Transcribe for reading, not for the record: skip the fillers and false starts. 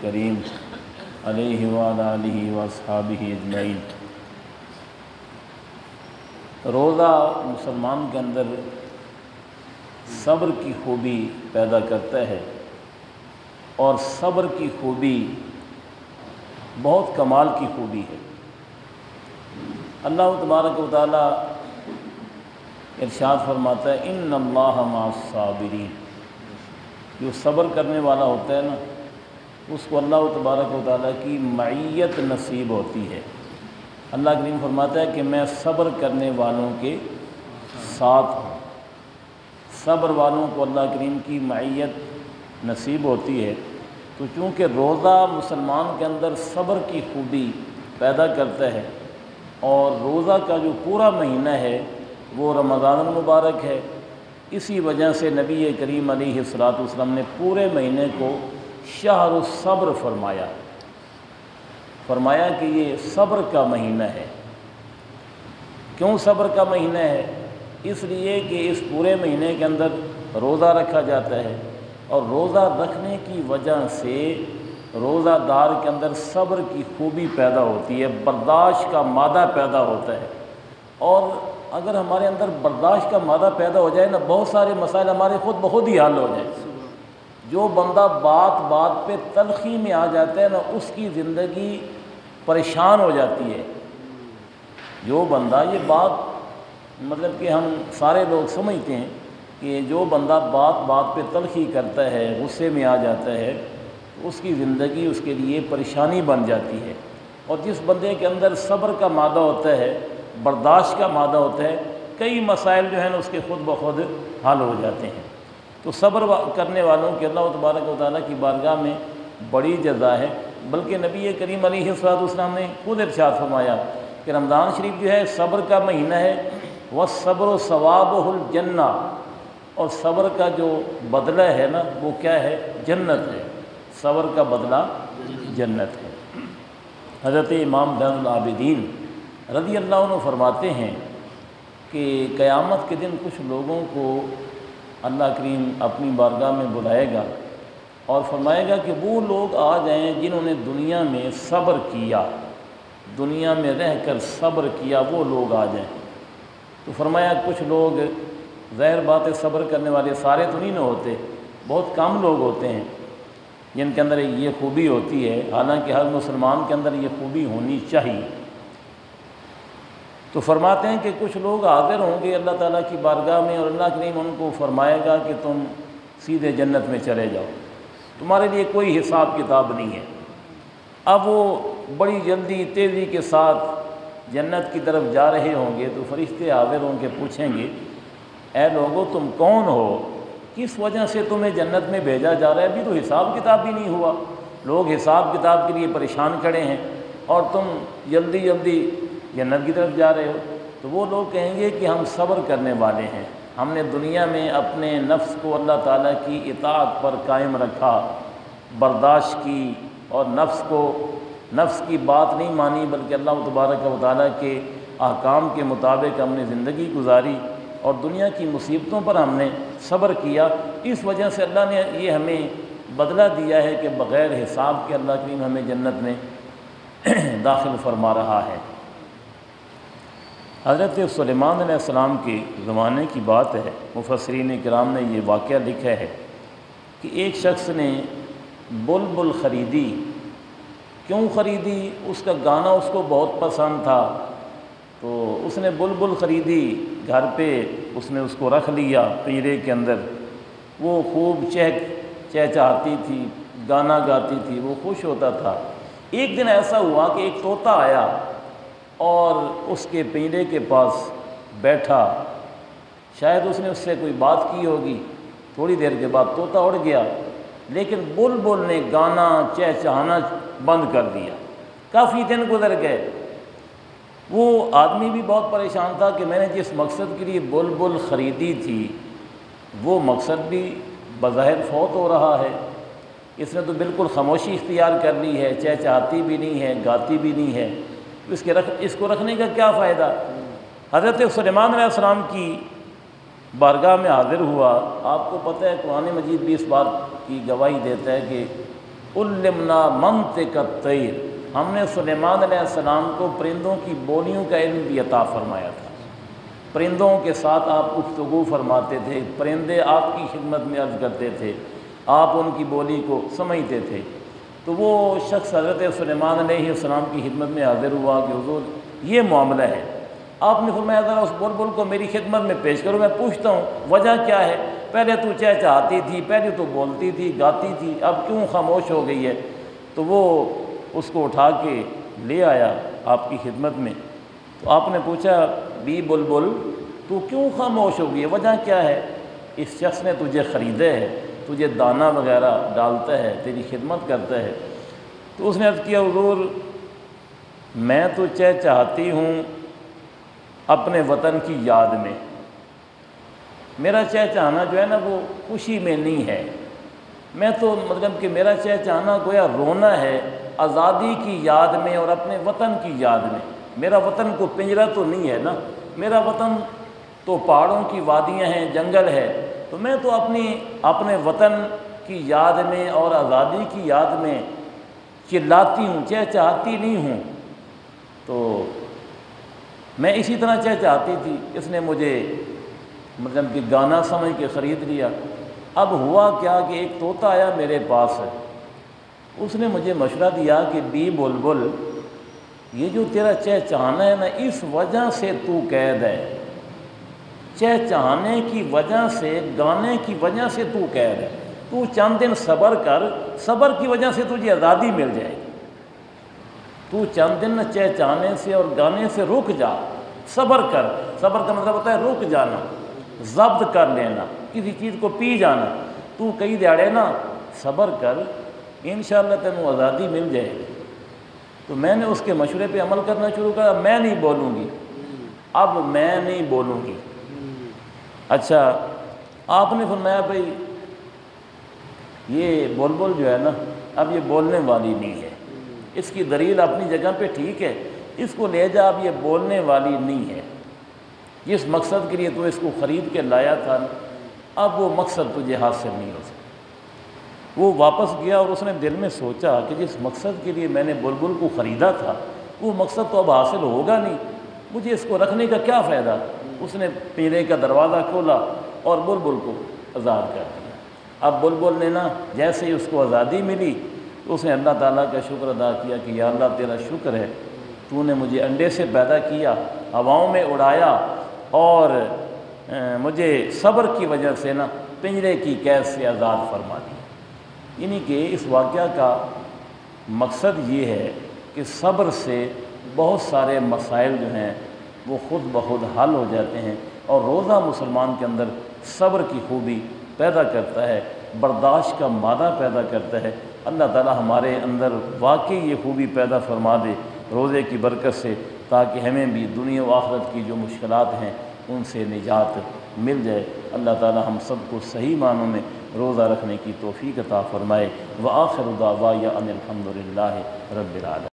करीम अलैहि व आलिहि व अस्हाबिहि अजमईन। रोज़ा मुसलमान के अंदर सब्र की खूबी पैदा करता है और सब्र की खूबी बहुत कमाल की खूबी है। अल्लाह तबारक व तआला इरशाद फरमाता है इन्नल्लाह मअस-साबिरीन। जो सब्र करने वाला होता है ना, उसको अल्लाह तबारक व तआला की मईयत नसीब होती है। अल्लाह करीम फरमाता है कि मैं सब्र करने वालों के साथ हूँ। सब्र वालों को अल्लाह करीम की मईयत नसीब होती है। तो चूँकि रोज़ा मुसलमान के अंदर सब्र की खूबी पैदा करता है और रोज़ा का जो पूरा महीना है वो रमज़ान मुबारक है, इसी वजह से नबी करीम अलैहिस्सलातु वस्सलाम ने पूरे महीने को शहरुस सब्र फरमाया कि ये सब्र का महीना है। क्यों सब्र का महीना है? इसलिए कि इस पूरे महीने के अंदर रोज़ा रखा जाता है और रोज़ा रखने की वजह से रोज़ादार के अंदर सब्र की खूबी पैदा होती है, बर्दाश्त का मादा पैदा होता है। और अगर हमारे अंदर बर्दाश्त का मादा पैदा हो जाए ना, बहुत सारे मसाइल हमारे खुद बखुद ही हल हो जाए। जो बंदा बात बात पे तलखी में आ जाता है ना, उसकी ज़िंदगी परेशान हो जाती है। जो बंदा, ये बात मतलब कि हम सारे लोग समझते हैं कि जो बंदा बात बात पे तलखी करता है, गुस्से में आ जाता है, उसकी ज़िंदगी उसके लिए परेशानी बन जाती है। और जिस बंदे के अंदर सब्र का मादा होता है, बर्दाश्त का मादा होता है, कई मसाइल जो है ना उसके खुद ब खुद हल हो जाते हैं। तो सब्र करने वालों के अल्लाह तबारक व तआला की बारगाह में बड़ी जज़ा है। बल्कि नबी करीम अलैहिस्सलातु वस्सलाम ने खुद इरशाद फरमाया कि रमज़ान शरीफ जो है सब्र का महीना है, व सब्र सवाबुल जन्ना, और सब्र का जो बदला है ना वो क्या है? जन्नत है। सब्र का बदला जन्नत है। हज़रत इमाम ज़ैनुल आबिदीन रज़ी अल्लाह अन्हु फरमाते हैं कि क़यामत के दिन कुछ लोगों को अल्लाह करीम अपनी बारगाह में बुलाएगा और फरमाएगा कि वो लोग आ जाएं जिन्होंने दुनिया में सब्र किया, दुनिया में रहकर सब्र किया, वो लोग आ जाएं। तो फरमाया कुछ लोग, ज़ाहिर बात है सब्र करने वाले सारे तो नहीं न होते, बहुत कम लोग होते हैं जिनके अंदर ये खूबी होती है। हालांकि हर मुसलमान के अंदर ये खूबी होनी चाहिए। तो फरमाते हैं कि कुछ लोग हाज़िर होंगे अल्लाह ताला की बारगाह में और अल्लाह करीम उनको फरमाएगा कि तुम सीधे जन्नत में चले जाओ, तुम्हारे लिए कोई हिसाब किताब नहीं है। अब वो बड़ी जल्दी तेज़ी के साथ जन्नत की तरफ जा रहे होंगे तो फरिश्ते हाज़िर होंगे, पूछेंगे ऐ लोगो तुम कौन हो, किस वजह से तुम्हें जन्नत में भेजा जा रहा है? अभी तो हिसाब किताब भी नहीं हुआ, लोग हिसाब किताब के लिए परेशान खड़े हैं और तुम जल्दी जल्दी जन्नत की तरफ जा रहे हो। तो वो लोग कहेंगे कि हम सब्र करने वाले हैं, हमने दुनिया में अपने नफ्स को अल्लाह ताला की इताअत पर कायम रखा, बर्दाश्त की और नफ्स की बात नहीं मानी, बल्कि अल्लाह तबारक व तआला के अहकाम के मुताबिक हमने ज़िंदगी गुजारी और दुनिया की मुसीबतों पर हमने सब्र किया। इस वजह से अल्लाह ने ये हमें बदला दिया है कि बग़ैर हिसाब के अल्लाह करीम हमें जन्नत में दाखिल फरमा रहा है। हज़रत सुलेमान अलैहिस्सलाम के ज़माने की बात है, मुफस्सिरीन किराम ने ये वाक़या लिखा है कि एक शख्स ने बुलबुल ख़रीदी। क्यों ख़रीदी? उसका गाना उसको बहुत पसंद था, तो उसने बुलबुल ख़रीदी, घर पे उसने उसको रख लिया पिंजरे के अंदर। वो खूब चहचहाती थी, गाना गाती थी, वो खुश होता था। एक दिन ऐसा हुआ कि एक तोता आया और उसके पिंजरे के पास बैठा। शायद उसने उससे कोई बात की होगी। थोड़ी देर के बाद तोता उड़ गया, लेकिन बुलबुल ने गाना चहचहाना बंद कर दिया। काफ़ी दिन गुजर गए। वो आदमी भी बहुत परेशान था कि मैंने जिस मकसद के लिए बुलबुल ख़रीदी थी वो मकसद भी बज़ाहिर फ़ौत हो रहा है। इसने तो बिल्कुल खामोशी इख्तियार कर ली है, चहचहाती भी नहीं है, गाती भी नहीं है, इसको रखने का क्या फ़ायदा। हज़रत सुलेमान अलैहिस्सलाम की बारगाह में हाज़िर हुआ। आपको पता है कुरान मजीद भी इस बात की गवाही देता है कि उल्लिमना मंतिक अत-तैर, हमने सुलेमान अलैहिस्सलाम को परिंदों की बोलियों का इल्म भी अता फरमाया था। परिंदों के साथ आप गुफ्तगू फरमाते थे, परिंदे आपकी खिदमत में अर्ज़ करते थे, आप उनकी बोली को समझते थे। तो वो शख्स हज़रत सुलेमान अलैहिस्सलाम की खिदमत में हाज़िर हुआ कि हुज़ूर ये मामला है। आपने फरमाया ज़रा उस बुलबुल को मेरी खिदमत में पेश करो, मैं पूछता हूँ वजह क्या है, पहले तू चहचहाती थी, पहले तो बोलती थी, गाती थी, अब क्यों खामोश हो गई है। तो वो उसको उठा के ले आया आपकी खिदमत में। तो आपने पूछा बी बुलबुल तू क्यों खामोश हो गई है, वजह क्या है। इस शख्स ने तुझे ख़रीदा है, तुझे दाना वगैरह डालता है, तेरी खिदमत करता है। तो उसने अर्ज़ किया हुज़ूर मैं तो चहचहाती हूँ अपने वतन की याद में, मेरा चहचहाना जो है ना वो खुशी में नहीं है, मैं तो मतलब कि मेरा चहचहाना गोया रोना है आज़ादी की याद में और अपने वतन की याद में। मेरा वतन को पिंजरा तो नहीं है ना, मेरा वतन तो पहाड़ों की वादियाँ हैं, जंगल है, तो मैं तो अपने वतन की याद में और आज़ादी की याद में चिल्लाती हूँ, चहचहाती नहीं हूँ। तो मैं इसी तरह चहचहाती थी, इसने मुझे मतलब कि गाना समझ के ख़रीद लिया। अब हुआ क्या कि एक तोता आया मेरे पास, उसने मुझे मशवरा दिया कि बी बुलबुल ये जो तेरा चहचहाना है ना इस वजह से तू कैद है, चहचहाने की वजह से, गाने की वजह से तू कैद है, तू चंद दिन सब्र कर, सब्र की वजह से तुझे आज़ादी मिल जाएगी। तू चंद दिन चहचहाने से और गाने से रुक जा, सब्र कर। सब्र का मतलब होता है रुक जाना, ज़ब्त कर लेना, किसी चीज़ को पी जाना। तू कई दिहाड़े ना सब्र कर, इंशाअल्लाह तेनू आज़ादी मिल जाएगी। तो मैंने उसके मशवरे पे अमल करना शुरू करा, मैं नहीं बोलूँगी, अब मैं नहीं बोलूँगी। अच्छा आपने फरमाया भाई ये बुलबुल जो है ना अब ये बोलने वाली नहीं है, इसकी दलील अपनी जगह पे ठीक है, इसको ले जा, अब ये बोलने वाली नहीं है। जिस मकसद के लिए तो इसको ख़रीद के लाया था अब वो मकसद तुझे हासिल नहीं हो सकता। वो वापस गया और उसने दिल में सोचा कि जिस मकसद के लिए मैंने बुलबुल को ख़रीदा था वो मकसद तो अब हासिल होगा नहीं, मुझे इसको रखने का क्या फ़ायदा। उसने पिंजरे का दरवाज़ा खोला और बुलबुल को आज़ाद कर दिया। अब बुलबुल ने ना जैसे ही उसको आज़ादी मिली तो उसने अल्लाह ताला का शुक्र अदा किया कि या अल्लाह तेरा शुक्र है, तूने मुझे अंडे से पैदा किया, हवाओं में उड़ाया और मुझे सब्र की वजह से ना पिंजरे की कैद से आज़ाद फरमा दिया। यानी कि इस वाक़या का मकसद ये है कि सब्र से बहुत सारे मसाइल जो हैं वो ख़ुद ब खुद हल हो जाते हैं और रोज़ा मुसलमान के अंदर सब्र की खूबी पैदा करता है, बर्दाश्त का मादा पैदा करता है। अल्लाह ताला हमारे अंदर वाकई ये खूबी पैदा फरमा दे रोज़े की बरकत से, ताकि हमें भी दुनिया व आखिरत की जो मुश्किलात हैं उनसे निजात मिल जाए। अल्लाह ताला हम सबको सही मानों में रोज़ा रखने की तौफ़ीक़ अता फ़रमाए। व आखिर दावाया अनिल हम्दुलिल्लाहि रब्बिल आलमीन।